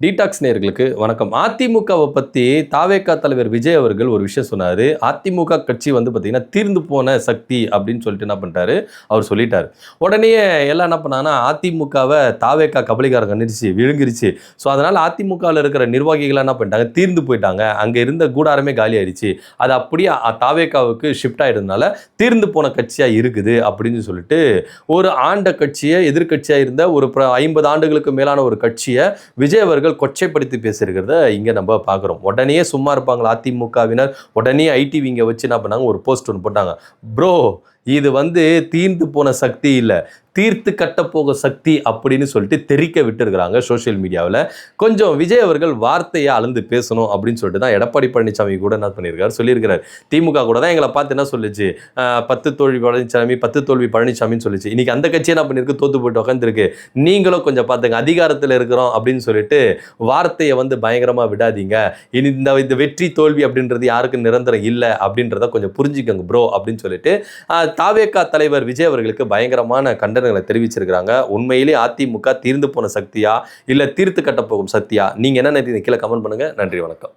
Detox நேயர்களுக்கு வணக்கம். அதிமுகவை பத்தி தாவேகா தலைவர் விஜய் அவர்கள் ஒரு விஷயம் சொன்னாரு. அதிமுக கட்சி வந்து பார்த்தீங்கன்னா, தீர்ந்து போன சக்தி அப்படின்னு சொல்லிட்டு என்ன பண்ணிட்டாரு, அவர் சொல்லிட்டாரு. உடனேயே எல்லாம் என்ன பண்ணாங்கன்னா, அதிமுகவ தாவேகா கபளீகரம் கண்டுருச்சு, விழுங்கிருச்சு. ஸோ அதனால அதிமுகவில் இருக்கிற நிர்வாகிகள்லாம் என்ன பண்ணிட்டாங்க, தீர்ந்து போயிட்டாங்க. அங்க இருந்த கூடாரமே காலி ஆயிடுச்சு. அது அப்படியே தாவேகாவுக்கு ஷிஃப்ட் ஆயிடுறதுனால தீர்ந்து போன கட்சியா இருக்குது அப்படின்னு சொல்லிட்டு, ஒரு ஆண்ட கட்சியை எதிர்க்கட்சியா இருந்த ஒரு 50 ஆண்டுகளுக்கு மேலான ஒரு கட்சியை விஜய் அவர்கள் கொச்சைப்படுத்தி பேசியிருக்கிறத இங்க நம்ம பார்க்குறோம். உடனே சும்மா இருப்பாங்களா அதிமுகவினர்? உடனே ஐடிவிங்க வச்சு என்ன பண்ணாங்க, ஒரு போஸ்ட் ஒன்று போட்டாங்க. ப்ரோ, இது வந்து தீர்ந்து போன சக்தி இல்லை, தீர்த்து கட்டப்போக சக்தி அப்படின்னு சொல்லிட்டு தெரிக்க விட்டுருக்கிறாங்க சோசியல் மீடியாவில். கொஞ்சம் விஜய் அவர்கள் வார்த்தையை அளந்து பேசணும் அப்படின்னு சொல்லிட்டு தான் எடப்பாடி பழனிசாமி கூட என்ன பண்ணியிருக்காரு, சொல்லியிருக்கிறார். திமுக கூட தான் எங்களை பார்த்து என்ன சொல்லுச்சு, 10 தோல்வி பழனிசாமி, 10 தோல்வி பழனிசாமின்னு சொல்லிச்சு. இன்னைக்கு அந்த கட்சி என்ன பண்ணியிருக்கு, தோத்து போயிட்டு உட்காந்துருக்கு. நீங்களும் கொஞ்சம் பார்த்துங்க, அதிகாரத்தில் இருக்கிறோம் அப்படின்னு சொல்லிட்டு வார்த்தையை வந்து பயங்கரமாக விடாதீங்க. இனி இந்த வெற்றி தோல்வி அப்படின்றது யாருக்கு நிரந்தரம் இல்லை அப்படின்றத கொஞ்சம் புரிஞ்சுக்கோங்க ப்ரோ அப்படின்னு சொல்லிட்டு தாவேகா தலைவர் விஜய் அவர்களுக்கு பயங்கரமான கண்டனங்களை தெரிவிச்சிருக்கிறாங்க. உண்மையிலே அதிமுக தீர்ந்து போன சக்தியா, இல்ல தீர்த்து கட்ட போகும் சக்தியா? நீங்க என்ன நினைக்கிறீங்க? கீழே கமெண்ட் பண்ணுங்க. நன்றி, வணக்கம்.